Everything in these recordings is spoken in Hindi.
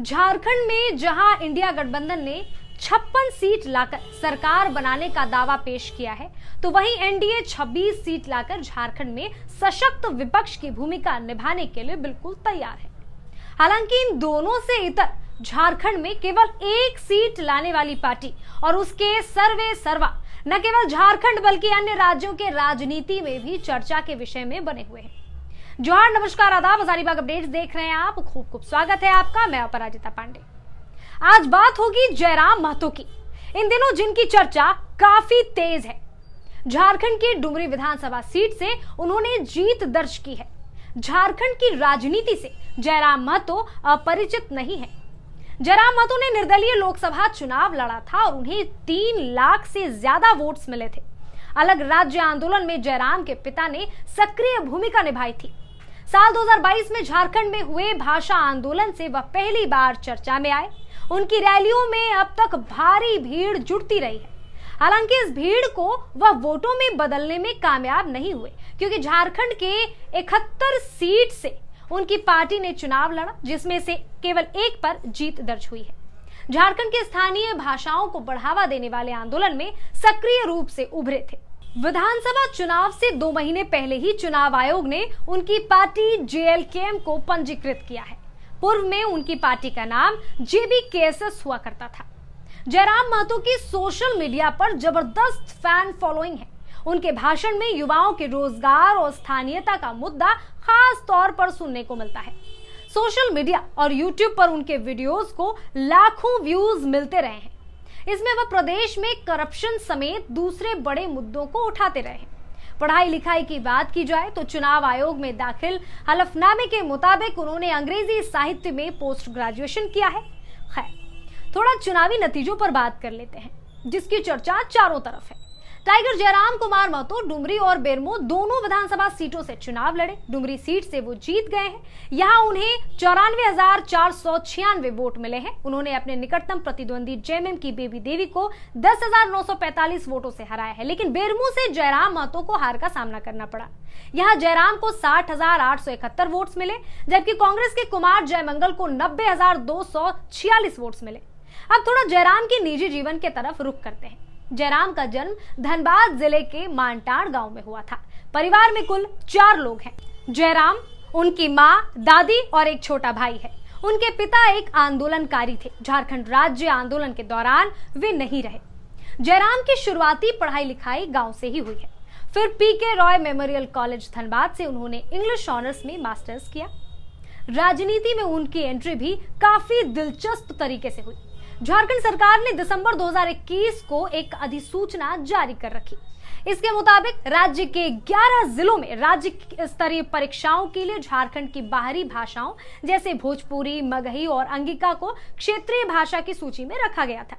झारखंड में जहां इंडिया गठबंधन ने 56 सीट लाकर सरकार बनाने का दावा पेश किया है, तो वहीं एनडीए 26 सीट लाकर झारखंड में सशक्त विपक्ष की भूमिका निभाने के लिए बिल्कुल तैयार है। हालांकि इन दोनों से इतर झारखंड में केवल एक सीट लाने वाली पार्टी और उसके सर्वे सर्वा न केवल झारखंड बल्कि अन्य राज्यों के राजनीति में भी चर्चा के विषय में बने हुए हैं। जोहार, नमस्कार, आदाब, हजारीबाग अपडेट्स देख रहे हैं आप। खूब खूब स्वागत है आपका। मैं अपराजिता पांडे। आज बात होगी जयराम महतो की। इन दिनों जिनकी चर्चा काफी तेज है। झारखंड की डुमरी विधानसभा सीट से उन्होंने जीत दर्ज की है। झारखंड की राजनीति से जयराम महतो अपरिचित नहीं है। जयराम महतो ने निर्दलीय लोकसभा चुनाव लड़ा था और उन्हें 3 लाख से ज्यादा वोट्स मिले थे। अलग राज्य आंदोलन में जयराम के पिता ने सक्रिय भूमिका निभाई थी। साल 2022 में झारखंड में हुए भाषा आंदोलन से वह पहली बार चर्चा में आए। उनकी रैलियों में अब तक भारी भीड़ जुटती रही है। हालांकि इस भीड़ को वह वोटों में बदलने में कामयाब नहीं हुए, क्योंकि झारखंड के 71 सीट से उनकी पार्टी ने चुनाव लड़ा, जिसमें से केवल एक पर जीत दर्ज हुई है। झारखंड के स्थानीय भाषाओं को बढ़ावा देने वाले आंदोलन में सक्रिय रूप से उभरे थे। विधानसभा चुनाव से 2 महीने पहले ही चुनाव आयोग ने उनकी पार्टी जेएलकेएम को पंजीकृत किया है। पूर्व में उनकी पार्टी का नाम जेबीकेएसएस हुआ करता था। जयराम महतो की सोशल मीडिया पर जबरदस्त फैन फॉलोइंग है। उनके भाषण में युवाओं के रोजगार और स्थानीयता का मुद्दा खास तौर पर सुनने को मिलता है। सोशल मीडिया और यूट्यूब पर उनके वीडियोस को लाखों व्यूज मिलते रहे हैं। इसमें वह प्रदेश में करप्शन समेत दूसरे बड़े मुद्दों को उठाते रहे हैं। पढ़ाई लिखाई की बात की जाए तो चुनाव आयोग में दाखिल हलफनामे के मुताबिक उन्होंने अंग्रेजी साहित्य में पोस्ट ग्रेजुएशन किया है। खैर, थोड़ा चुनावी नतीजों पर बात कर लेते हैं, जिसकी चर्चा चारों तरफ है। टाइगर जयराम कुमार महतो डुमरी और बेरमो दोनों विधानसभा सीटों से चुनाव लड़े। डुमरी सीट से वो जीत गए हैं। यहाँ उन्हें 94,496 वोट मिले हैं। उन्होंने अपने निकटतम प्रतिद्वंदी जेएमएम की बेबी देवी को 10,945 वोटों से हराया है। लेकिन बेरमो से जयराम महतो को हार का सामना करना पड़ा। यहाँ जयराम को 60,871 वोट्स मिले, जबकि कांग्रेस के कुमार जयमंगल को 90,246 वोट्स मिले। अब थोड़ा जयराम के निजी जीवन के तरफ रुख करते हैं। जयराम का जन्म धनबाद जिले के मानटाड़ गांव में हुआ था। परिवार में कुल 4 लोग हैं। जयराम, उनकी मां, दादी और एक छोटा भाई है। उनके पिता एक आंदोलनकारी थे। झारखंड राज्य आंदोलन के दौरान वे नहीं रहे। जयराम की शुरुआती पढ़ाई लिखाई गांव से ही हुई है। फिर पीके रॉय मेमोरियल कॉलेज धनबाद से उन्होंने इंग्लिश ऑनर्स में मास्टर्स किया। राजनीति में उनकी एंट्री भी काफी दिलचस्प तरीके से हुई। झारखंड सरकार ने दिसंबर 2021 को एक अधिसूचना जारी कर रखी। इसके मुताबिक राज्य के 11 जिलों में राज्य स्तरीय परीक्षाओं के लिए झारखंड की बाहरी भाषाओं जैसे भोजपुरी, मगही और अंगिका को क्षेत्रीय भाषा की सूची में रखा गया था।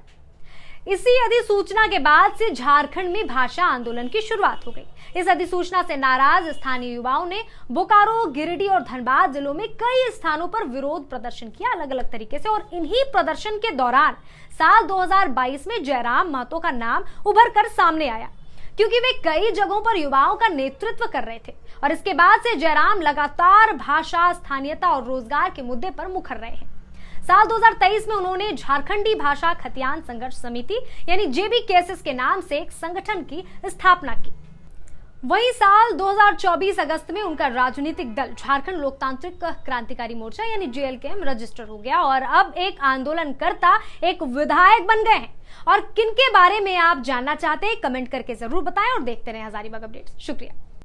इसी अधिसूचना के बाद से झारखंड में भाषा आंदोलन की शुरुआत हो गई। इस अधिसूचना से नाराज स्थानीय युवाओं ने बोकारो, गिरिडीह और धनबाद जिलों में कई स्थानों पर विरोध प्रदर्शन किया, अलग अलग तरीके से। और इन्हीं प्रदर्शन के दौरान साल 2022 में जयराम महतो का नाम उभर कर सामने आया, क्योंकि वे कई जगहों पर युवाओं का नेतृत्व कर रहे थे। और इसके बाद से जयराम लगातार भाषा, स्थानीयता और रोजगार के मुद्दे पर मुखर रहे हैं। साल 2023 में उन्होंने झारखंडी भाषा खतियान संघर्ष समिति यानी जेबीकेएसएस के नाम से एक संगठन की स्थापना की। वहीं साल 2024 अगस्त में उनका राजनीतिक दल झारखंड लोकतांत्रिक क्रांतिकारी मोर्चा यानी जेएलकेएम रजिस्टर हो गया और अब एक आंदोलनकर्ता, एक विधायक बन गए हैं। और किनके बारे में आप जानना चाहते हैं, कमेंट करके जरूर बताएं और देखते रहें हजारीबाग अपडेट्स। शुक्रिया।